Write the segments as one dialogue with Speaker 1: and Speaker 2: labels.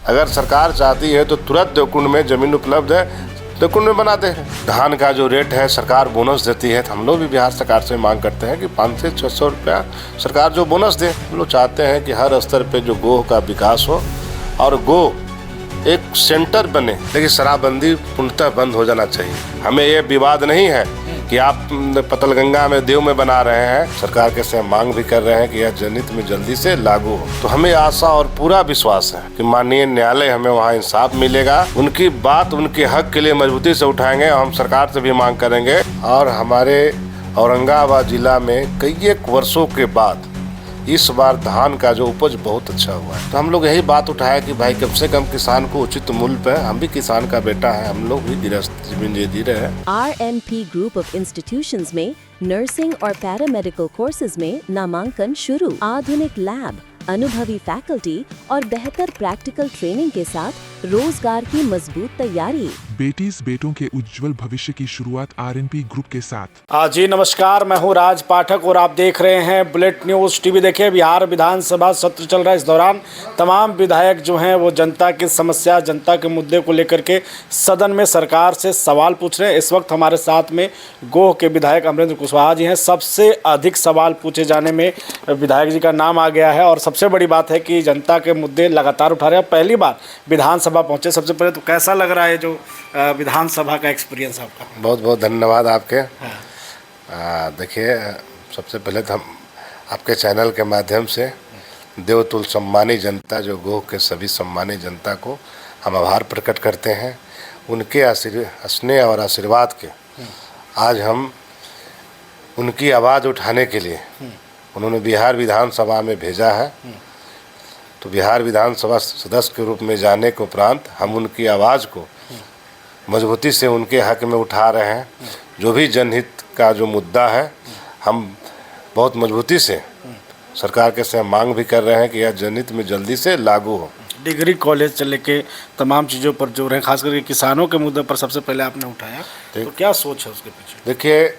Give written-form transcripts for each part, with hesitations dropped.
Speaker 1: अगर सरकार चाहती है तो तुरंत देवकुंड में ज़मीन उपलब्ध है, देवकुंड में बना दे। धान का जो रेट है सरकार बोनस देती है, तो हम लोग भी बिहार सरकार से मांग करते हैं कि 500 से 600 रुपया सरकार जो बोनस दे। हम लोग चाहते हैं कि हर स्तर पे जो गो का विकास हो और गो एक सेंटर बने, लेकिन शराबबंदी पूर्णतः बंद हो जाना चाहिए। हमें ये विवाद नहीं है कि आप पतलगंगा में देव में बना रहे हैं, सरकार के से मांग भी कर रहे हैं कि यह जनहित में जल्दी से लागू हो। तो हमें आशा और पूरा विश्वास है कि माननीय न्यायालय हमें वहाँ इंसाफ मिलेगा, उनकी बात उनके हक के लिए मजबूती से उठाएंगे। हम सरकार से भी मांग करेंगे। और हमारे औरंगाबाद जिला में कई एक वर्षों के बाद इस बार धान का जो उपज बहुत अच्छा हुआ है, तो हम लोग यही बात उठाया कि भाई कम से कम किसान को उचित मूल्य पे, हम भी किसान का बेटा है, हम लोग भी गृहस्थ जमीन जी रहे हैं।
Speaker 2: RNP ग्रुप ऑफ इंस्टीट्यूशंस में नर्सिंग और पैरामेडिकल कोर्सेज में नामांकन शुरू। आधुनिक लैब, अनुभवी फैकल्टी और बेहतर प्रैक्टिकल ट्रेनिंग के साथ रोजगार की मजबूत तैयारी।
Speaker 3: बेटीज बेटों के उज्जवल भविष्य की शुरुआत RNP ग्रुप के साथ।
Speaker 4: जी नमस्कार, मैं हूं राज पाठक और आप देख रहे हैं बुलेट न्यूज़ टीवी। देखिए, बिहार विधानसभा सत्र चल रहा है। इस दौरान तमाम विधायक जो हैं वो जनता की समस्या, जनता के मुद्दे को लेकर के सदन में सरकार से सवाल पूछ रहे हैं। इस वक्त हमारे साथ में गोह के विधायक अमरेंद्र कुशवाहा जी हैं। सबसे अधिक सवाल पूछे जाने में विधायक जी का नाम आ गया है और सबसे बड़ी बात है कि जनता के मुद्दे लगातार उठा रहे हैं। पहली बार विधानसभा पहुँचे, सबसे पहले तो कैसा लग रहा है जो विधानसभा का एक्सपीरियंस आपका?
Speaker 1: बहुत बहुत धन्यवाद आपके। देखिए, सबसे पहले तो हम आपके चैनल के माध्यम से देवतुल सम्मानी जनता, जो गोह के सभी सम्मानी जनता को हम आभार प्रकट करते हैं। उनके स्नेह और आशीर्वाद के आज हम उनकी आवाज़ उठाने के लिए उन्होंने बिहार विधानसभा में भेजा है। तो बिहार विधानसभा सदस्य के रूप में जाने के उपरांत हम उनकी आवाज़ को मजबूती से उनके हक में उठा रहे हैं। जो भी जनहित का जो मुद्दा है, हम बहुत मजबूती से सरकार के से मांग भी कर रहे हैं कि यह जनहित में जल्दी से लागू हो।
Speaker 4: डिग्री कॉलेज से लेके तमाम चीज़ों पर जोर है, खास करके किसानों के मुद्दे पर सबसे पहले आपने उठाया, तो क्या सोच है उसके पीछे?
Speaker 1: देखिए,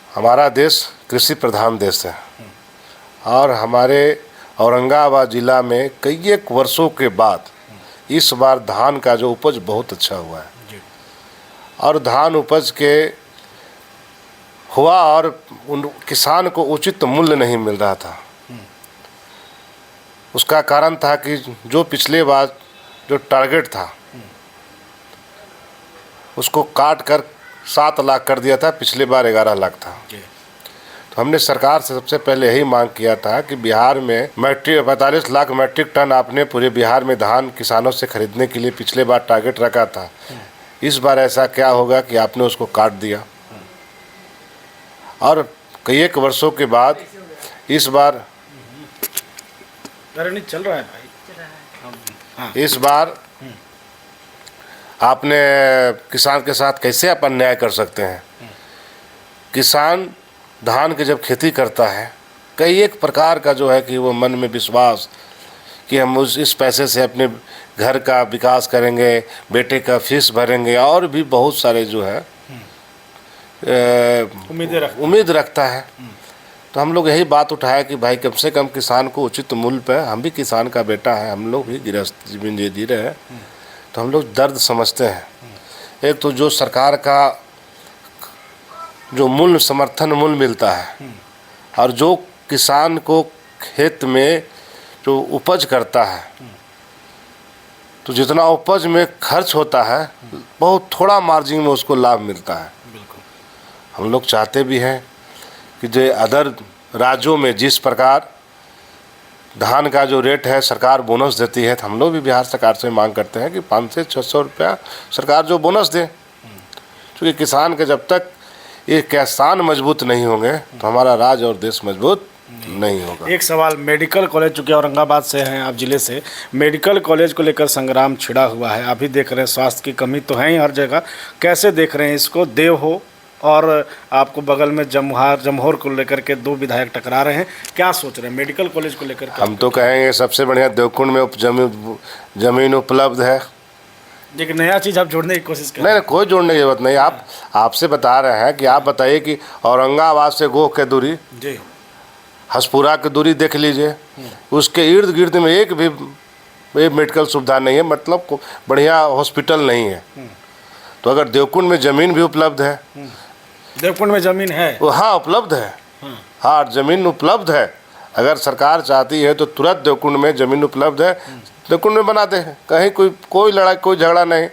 Speaker 1: हमारा देश कृषि प्रधान देश है और हमारे औरंगाबाद जिला में कई एक वर्षों के बाद इस बार धान का जो उपज बहुत अच्छा हुआ है और धान उपज के हुआ और उन किसान को उचित मूल्य नहीं मिल रहा था। उसका कारण था कि जो पिछले बार जो टारगेट था उसको काट कर 7 लाख कर दिया था, पिछले बार 11 लाख था। तो हमने सरकार से सबसे पहले यही मांग किया था कि बिहार में 45 लाख मैट्रिक टन आपने पूरे बिहार में धान किसानों से खरीदने के लिए पिछले बार टारगेट रखा था। इस बार ऐसा क्या होगा कि आपने उसको काट दिया और कई एक वर्षों के बाद इस बार
Speaker 4: चल रहा है भाई।
Speaker 1: इस बार आपने किसान के साथ कैसे आप अन्याय कर सकते हैं? किसान धान की जब खेती करता है, कई एक प्रकार का जो है कि वो मन में विश्वास कि हम इस पैसे से अपने घर का विकास करेंगे, बेटे का फीस भरेंगे और भी बहुत सारे जो है उम्मीद रखता है। तो हम लोग यही बात उठाया कि भाई कम से कम किसान को उचित मूल्य पे, हम भी किसान का बेटा है, हम लोग भी गृहस्थ जमीन जी रहे हैं, तो हम लोग दर्द समझते हैं। एक तो जो सरकार का जो मूल्य, समर्थन मूल्य मिलता है और जो किसान को खेत में जो उपज करता है, तो जितना उपज में खर्च होता है बहुत थोड़ा मार्जिन में उसको लाभ मिलता है। हम लोग चाहते भी हैं कि जो अदर राज्यों में जिस प्रकार धान का जो रेट है सरकार बोनस देती है, तो हम लोग भी बिहार सरकार से मांग करते हैं कि 500 से 600 रुपया सरकार जो बोनस दे। क्योंकि किसान के जब तक ये किसान मजबूत नहीं होंगे तो हमारा राज्य और देश मजबूत नहीं होगा।
Speaker 4: एक सवाल, मेडिकल कॉलेज, चूँकि औरंगाबाद से हैं आप, जिले से, मेडिकल कॉलेज को लेकर संग्राम छिड़ा हुआ है। अभी देख रहे हैं स्वास्थ्य की कमी तो है ही हर जगह, कैसे देख रहे हैं इसको? देव हो और आपको बगल में जमहोर को लेकर के 2 विधायक टकरा रहे हैं, क्या सोच रहे हैं मेडिकल कॉलेज को लेकर?
Speaker 1: हम तो कहेंगे सबसे बढ़िया देवकुंड में जमीन उपलब्ध है।
Speaker 4: एक नया चीज़ आप जोड़ने की कोशिश करें?
Speaker 1: नहीं, कोई जोड़ने की जरूरत नहीं। आपसे बता रहे हैं कि आप बताइए कि औरंगाबाद से गोह की दूरी जी, हसपुरा की दूरी देख लीजिए, उसके इर्द गिर्द में एक भी ये मेडिकल सुविधा नहीं है, मतलब बढ़िया हॉस्पिटल नहीं है। तो अगर देवकुंड में ज़मीन भी उपलब्ध है,
Speaker 4: देवकुंड में ज़मीन है,
Speaker 1: वो हाँ उपलब्ध है, हाँ ज़मीन उपलब्ध है। अगर सरकार चाहती है तो तुरंत देवकुंड में ज़मीन उपलब्ध है, देवकुंड में बनाते हैं, कहीं कोई लड़ाई कोई झगड़ा नहीं।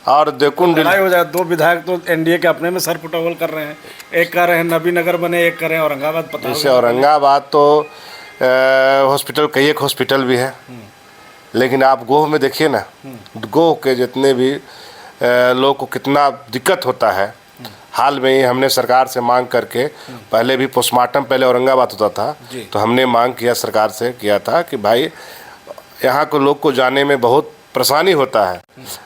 Speaker 1: और देवकुंड
Speaker 4: लड़ाई हो जाए, दो विधायक तो एनडीए के अपने में सर फुटबॉल कर रहे हैं, एक कह रहे हैं नबीनगर बने, एक कह रहे हैं औरंगाबाद। पता
Speaker 1: जैसे औरंगाबाद तो हॉस्पिटल, कई एक हॉस्पिटल भी है, लेकिन आप गोह में देखिए ना, गोह के जितने भी लोग को कितना दिक्कत होता है। हाल में ही हमने सरकार से मांग करके, पहले भी पोस्टमार्टम पहले औरंगाबाद होता था, तो हमने मांग किया सरकार से किया था कि भाई यहाँ को लोग को जाने में बहुत परेशानी होता है।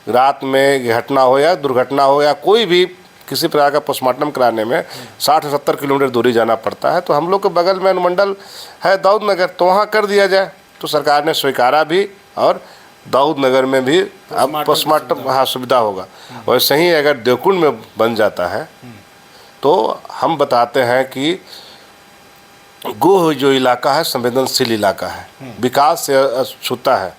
Speaker 1: रात में घटना हो या दुर्घटना हो या कोई भी किसी प्रकार का पोस्टमार्टम कराने में 60-70 किलोमीटर दूरी जाना पड़ता है। तो हम लोग के बगल में अनुमंडल है दाऊद नगर, तो वहाँ कर दिया जाए। तो सरकार ने स्वीकारा भी, और दाऊद नगर में भी अब पोस्टमार्टम हाँ सुविधा होगा। वैसे ही अगर देवकुंड में बन जाता है तो हम बताते हैं कि गोह जो इलाका है संवेदनशील इलाका है, विकास से अछूता है,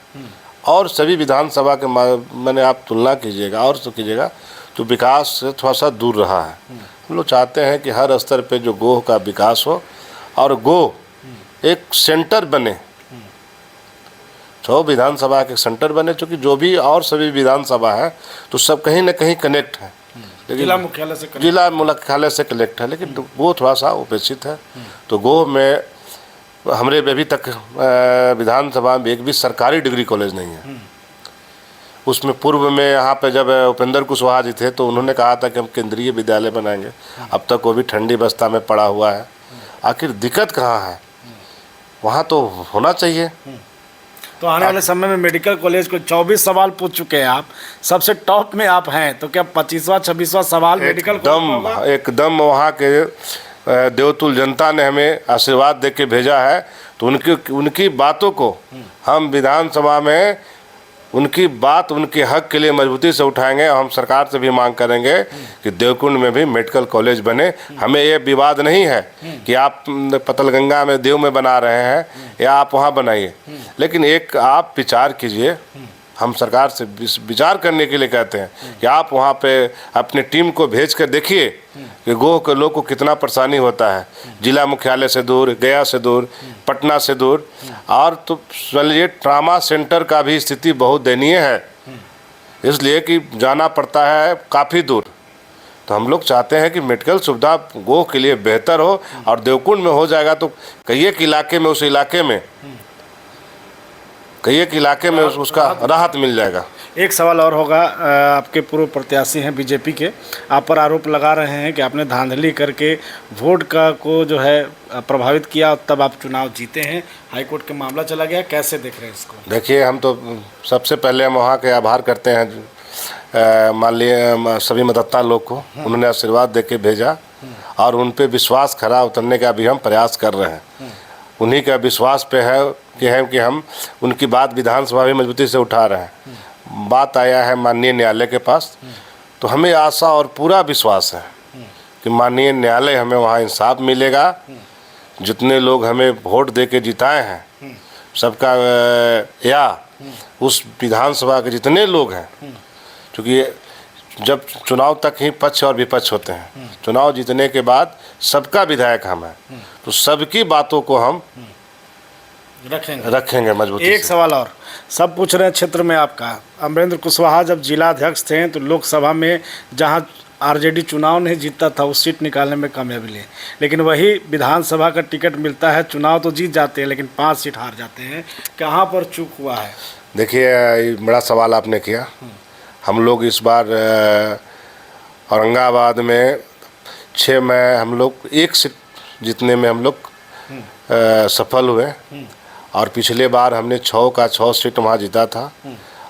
Speaker 1: और सभी विधानसभा के मैंने आप तुलना कीजिएगा और तो कीजिएगा तो विकास से थोड़ा सा दूर रहा है। हम लोग चाहते हैं कि हर स्तर पे जो गोह का विकास हो और गोह एक सेंटर बने, 6 विधानसभा के सेंटर बने, चूँकि जो भी और सभी विधानसभा है तो सब कहीं ना कहीं कनेक्ट है, लेकिन जिला मुख्यालय से कनेक्ट है, लेकिन वो थोड़ा सा उपेक्षित है। तो गोह में हमारे अभी तक विधानसभा में एक भी सरकारी डिग्री कॉलेज नहीं है। उसमें पूर्व में यहाँ पे जब उपेंद्र कुशवाहा जी थे तो उन्होंने कहा था कि हम केंद्रीय विद्यालय बनाएंगे, अब तक वो भी ठंडी बस्ता में पड़ा हुआ है। आखिर दिक्कत कहाँ है? वहाँ तो होना चाहिए।
Speaker 4: तो आने वाले समय में मेडिकल कॉलेज को 24 सवाल पूछ चुके हैं आप, सबसे टॉप में आप हैं, तो क्या 25वां 26वां सवाल मेडिकल
Speaker 1: एकदम वहाँ के देवतुल जनता ने हमें आशीर्वाद दे के भेजा है। तो उनकी बातों को हम विधानसभा में उनकी बात, उनके हक के लिए मजबूती से उठाएंगे। हम सरकार से भी मांग करेंगे कि देवकुंड में भी मेडिकल कॉलेज बने। हमें ये विवाद नहीं है कि आप पतलगंगा में देव में बना रहे हैं या आप वहाँ बनाइए, लेकिन एक आप विचार कीजिए। हम सरकार से विचार करने के लिए कहते हैं कि आप वहाँ पे अपने टीम को भेज कर देखिए कि गोह के लोग को कितना परेशानी होता है, जिला मुख्यालय से दूर, गया से दूर, पटना से दूर, और तो चलिए ट्रामा सेंटर का भी स्थिति बहुत दयनीय है, इसलिए कि जाना पड़ता है काफ़ी दूर। तो हम लोग चाहते हैं कि मेडिकल सुविधा गोह के लिए बेहतर हो, और देवकुंड में हो जाएगा तो कई एक इलाके में, उस इलाके में कई एक इलाके में उसका राहत मिल जाएगा।
Speaker 4: एक सवाल और होगा, आपके पूर्व प्रत्याशी हैं बीजेपी के, आप पर आरोप लगा रहे हैं कि आपने धांधली करके वोट को जो है प्रभावित किया, तब आप चुनाव जीते हैं, हाईकोर्ट के मामला चला गया, कैसे देख रहे हैं इसको?
Speaker 1: देखिए, हम तो सबसे पहले हम वहाँ के आभार करते हैं, मान लिए सभी मतदाता लोग को उन्होंने आशीर्वाद दे के भेजा, और उन पर विश्वास खरा उतरने का भी हम प्रयास कर रहे हैं। उन्हीं का विश्वास पे है कि हम उनकी बात विधानसभा में मजबूती से उठा रहे हैं। बात आया है माननीय न्यायालय के पास, तो हमें आशा और पूरा विश्वास है कि माननीय न्यायालय हमें वहाँ इंसाफ मिलेगा। जितने लोग हमें वोट दे के जिताए हैं सबका, या उस विधानसभा के जितने लोग हैं, क्योंकि जब चुनाव तक ही पक्ष और विपक्ष होते हैं, चुनाव जीतने के बाद सबका विधायक हम हैं, तो सबकी बातों को हम रखेंगे मजबूती से।
Speaker 4: एक सवाल और, सब पूछ रहे हैं क्षेत्र में आपका, अमरेंद्र कुशवाहा जब जिला अध्यक्ष थे तो लोकसभा में जहां आरजेडी चुनाव नहीं जीतता था उस सीट निकालने में कामयाबी ले, लेकिन वही विधानसभा का टिकट मिलता है, चुनाव तो जीत जाते हैं लेकिन 5 सीट हार जाते हैं, कहाँ पर चूक हुआ है?
Speaker 1: देखिए, बड़ा सवाल आपने किया। हम लोग इस बार औरंगाबाद में 6 में हम लोग 1 सीट जीतने में हम लोग सफल हुए, और पिछले बार हमने 6 का 6 सीट वहाँ जीता था,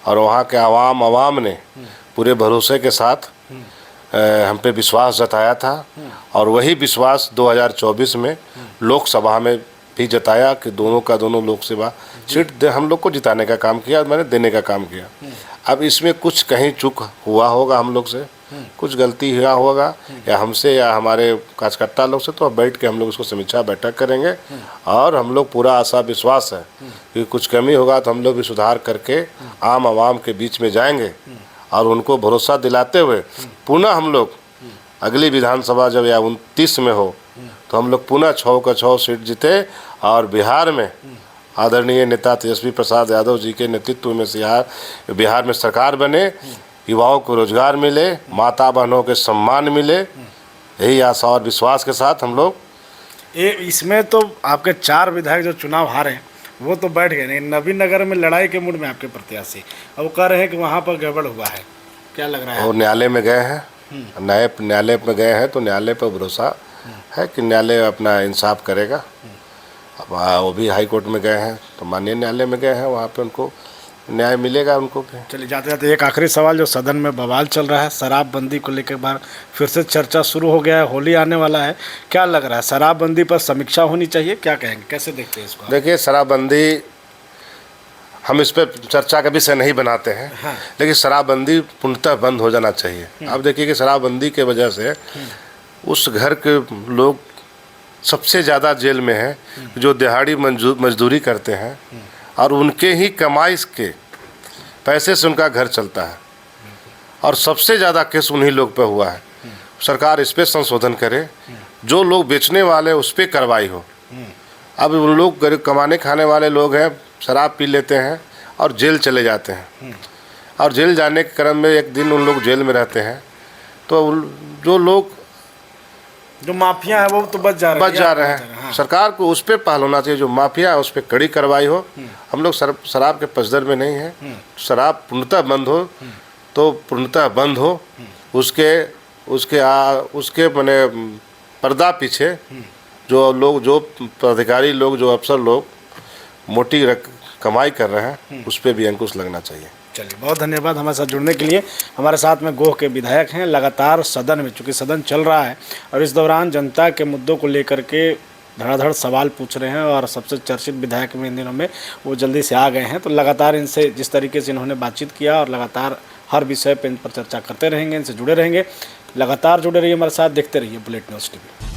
Speaker 1: और वहाँ के आवाम ने पूरे भरोसे के साथ हम पे विश्वास जताया था, और वही विश्वास 2024 में लोकसभा में भी जताया कि दोनों का दोनों लोकसभा सीट हम लोग को जिताने का काम किया, मैंने देने का काम किया। अब इसमें कुछ कहीं चूक हुआ होगा हम लोग से, कुछ गलती हुआ होगा या हमसे या हमारे कार्यकर्ता लोग से, तो अब बैठ के हम लोग उसको समीक्षा बैठक करेंगे और हम लोग पूरा आशा विश्वास है कि कुछ कमी होगा तो हम लोग भी सुधार करके आम आवाम के बीच में जाएंगे और उनको भरोसा दिलाते हुए पुनः हम लोग अगली विधानसभा जब या 29 में हो तो हम लोग पुनः 6 का 6 सीट जीते और बिहार में आदरणीय नेता तेजस्वी प्रसाद यादव जी के नेतृत्व में बिहार में सरकार बने, युवाओं को रोजगार मिले, माता बहनों के सम्मान मिले, यही आशा और विश्वास के साथ हम लोग।
Speaker 4: इसमें तो आपके 4 विधायक जो चुनाव हारे हैं वो तो बैठ गए, नहीं नवीन नगर में लड़ाई के मूड में आपके प्रत्याशी, अब वो कह रहे हैं कि वहाँ पर गड़बड़ हुआ है, क्या लग रहा है?
Speaker 1: वो न्यायालय में गए हैं, न्यायालय में गए हैं तो न्यायालय पर भरोसा है कि न्यायालय अपना इंसाफ करेगा। अब वो भी हाई कोर्ट में गए हैं तो माननीय न्यायालय में गए हैं, वहाँ पे उनको न्याय मिलेगा उनको भी।
Speaker 4: चलिए जाते जाते एक आखिरी सवाल, जो सदन में बवाल चल रहा है शराबबंदी को लेकर बार फिर से चर्चा शुरू हो गया है, होली आने वाला है, क्या लग रहा है शराबबंदी पर समीक्षा होनी चाहिए, क्या कहेंगे, कैसे देखते हैं इसको?
Speaker 1: देखिए शराबबंदी हम इस पर चर्चा का विषय नहीं बनाते हैं, लेकिन शराबबंदी पूर्णतः बंद हो जाना चाहिए। अब देखिए कि शराबबंदी के वजह से उस घर के लोग सबसे ज़्यादा जेल में हैं जो दिहाड़ी मजदूरी करते हैं और उनके ही कमाई के पैसे से उनका घर चलता है और सबसे ज़्यादा केस उन्हीं लोग पे हुआ है। सरकार इस पर संशोधन करे, जो लोग बेचने वाले उस पर कार्रवाई हो। अब उन लोग गरीब कमाने खाने वाले लोग हैं, शराब पी लेते हैं और जेल चले जाते हैं और जेल जाने के क्रम में एक दिन उन लोग जेल में रहते हैं, तो जो लोग
Speaker 4: जो माफिया है वो तो बच जा रहे हैं।
Speaker 1: हाँ। सरकार को उस पर पहल होना चाहिए, जो माफिया है उस पर कड़ी कार्रवाई हो। हम लोग शराब के पचदर में नहीं हैं, शराब पूर्णतः बंद हो तो पूर्णतः बंद हो। उसके माने पर्दा पीछे जो लोग, जो अधिकारी लोग, जो अफसर लोग मोटी कमाई कर रहे हैं उस पर भी अंकुश लगना चाहिए।
Speaker 4: चलिए बहुत धन्यवाद हमारे साथ जुड़ने के लिए। हमारे साथ में गोह के विधायक हैं, लगातार सदन में, चूँकि सदन चल रहा है और इस दौरान जनता के मुद्दों को लेकर के धड़ाधड़ सवाल पूछ रहे हैं और सबसे चर्चित विधायक में इन दिनों में वो जल्दी से आ गए हैं, तो लगातार इनसे जिस तरीके से इन्होंने बातचीत किया और लगातार हर विषय पर इन पर चर्चा करते रहेंगे, इनसे जुड़े रहेंगे। लगातार जुड़े रहिए हमारे साथ, देखते रहिए बुलेट न्यूज़ टीवी।